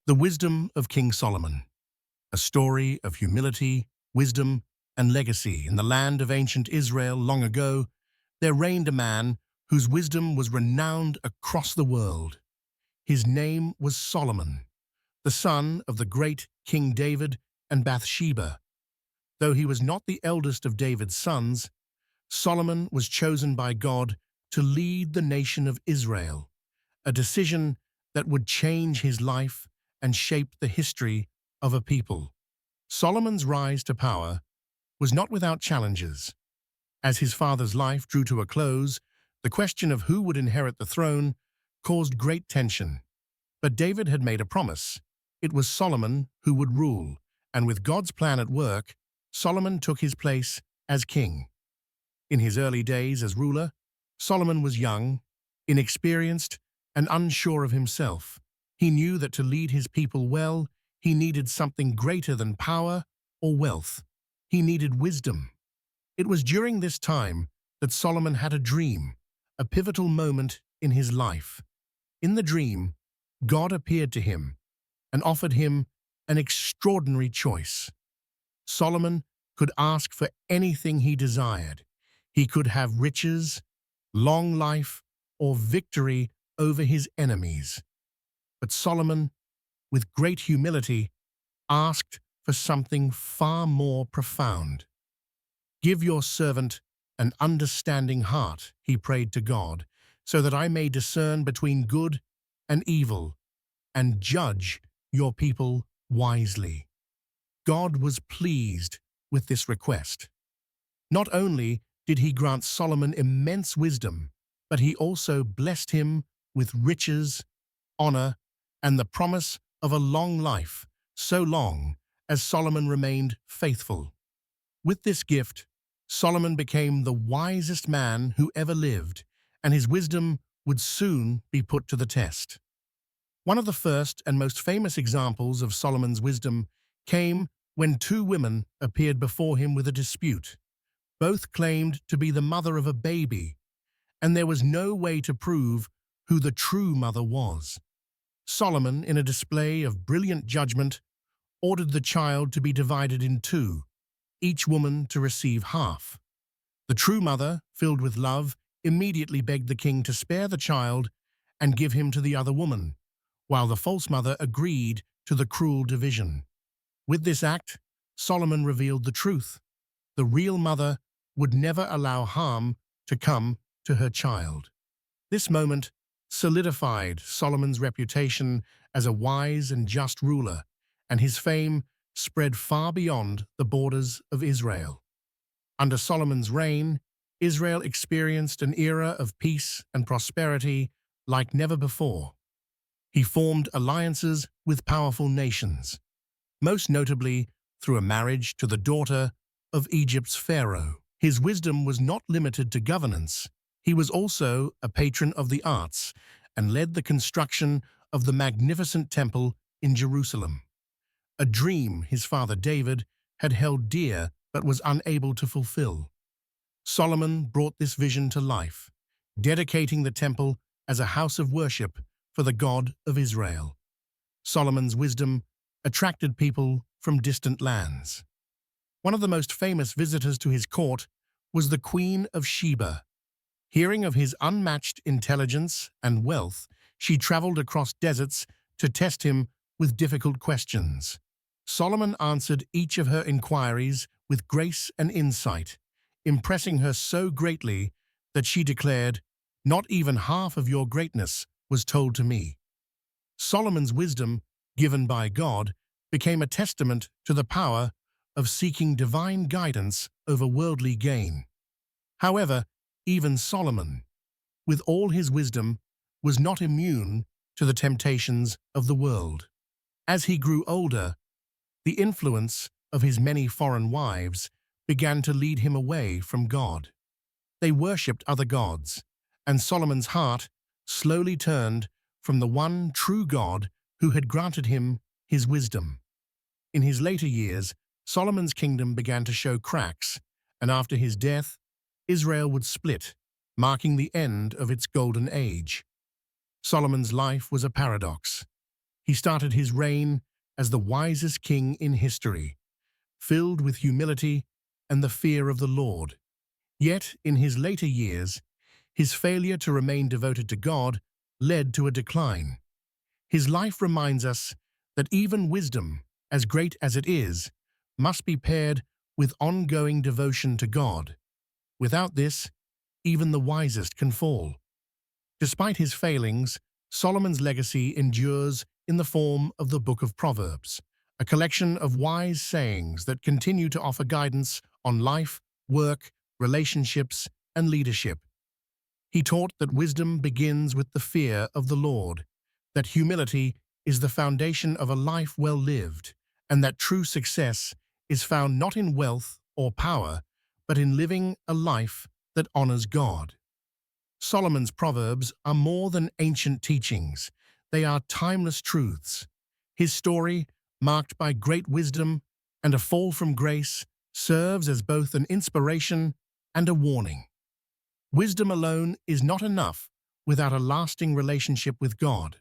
The Wisdom of King Solomon, a story of humility, wisdom, and legacy. In the land of ancient Israel long ago, there reigned a man whose wisdom was renowned across the world. His name was Solomon, the son of the great King David and Bathsheba. Though he was not the eldest of David's sons, Solomon was chosen by God to lead the nation of Israel, a decision that would change his life and shape the history of a people. Solomon's rise to power was not without challenges. As his father's life drew to a close, the question of who would inherit the throne caused great tension. But David had made a promise. It was Solomon who would rule, and with God's plan at work, Solomon took his place as king. In his early days as ruler, Solomon was young, inexperienced, and unsure of himself. He knew that to lead his people well, he needed something greater than power or wealth. He needed wisdom. It was during this time that Solomon had a dream, a pivotal moment in his life. In the dream, God appeared to him and offered him an extraordinary choice. Solomon could ask for anything he desired. He could have riches, long life, or victory over his enemies. But Solomon, with great humility, asked for something far more profound. "Give your servant an understanding heart," he prayed to God, "so that I may discern between good and evil, and judge your people wisely." God was pleased with this request. Not only did he grant Solomon immense wisdom, but he also blessed him with riches, honor, and the promise of a long life, so long as Solomon remained faithful. With this gift, Solomon became the wisest man who ever lived, and his wisdom would soon be put to the test. One of the first and most famous examples of Solomon's wisdom came when two women appeared before him with a dispute. Both claimed to be the mother of a baby, and there was no way to prove who the true mother was. Solomon, in a display of brilliant judgment, ordered the child to be divided in two, each woman to receive half. The true mother, filled with love, immediately begged the king to spare the child and give him to the other woman, while the false mother agreed to the cruel division. With this act, Solomon revealed the truth. The real mother would never allow harm to come to her child. This moment solidified Solomon's reputation as a wise and just ruler, and his fame spread far beyond the borders of Israel. Under Solomon's reign, Israel experienced an era of peace and prosperity like never before. He formed alliances with powerful nations, most notably through a marriage to the daughter of Egypt's pharaoh. His wisdom was not limited to governance. He was also a patron of the arts and led the construction of the magnificent temple in Jerusalem, a dream his father David had held dear but was unable to fulfill. Solomon brought this vision to life, dedicating the temple as a house of worship for the God of Israel. Solomon's wisdom attracted people from distant lands. One of the most famous visitors to his court was the Queen of Sheba. Hearing of his unmatched intelligence and wealth, she traveled across deserts to test him with difficult questions. Solomon answered each of her inquiries with grace and insight, impressing her so greatly that she declared, "Not even half of your greatness was told to me." Solomon's wisdom, given by God, became a testament to the power of seeking divine guidance over worldly gain. However, even Solomon, with all his wisdom, was not immune to the temptations of the world. As he grew older, the influence of his many foreign wives began to lead him away from God. They worshipped other gods, and Solomon's heart slowly turned from the one true God who had granted him his wisdom. In his later years, Solomon's kingdom began to show cracks, and after his death, Israel would split, marking the end of its golden age. Solomon's life was a paradox. He started his reign as the wisest king in history, filled with humility and the fear of the Lord. Yet, in his later years, his failure to remain devoted to God led to a decline. His life reminds us that even wisdom, as great as it is, must be paired with ongoing devotion to God. Without this, even the wisest can fall. Despite his failings, Solomon's legacy endures in the form of the Book of Proverbs, a collection of wise sayings that continue to offer guidance on life, work, relationships, and leadership. He taught that wisdom begins with the fear of the Lord, that humility is the foundation of a life well lived, and that true success is found not in wealth or power, but in living a life that honors God. Solomon's Proverbs are more than ancient teachings. They are timeless truths. His story, marked by great wisdom and a fall from grace, serves as both an inspiration and a warning. Wisdom alone is not enough without a lasting relationship with God.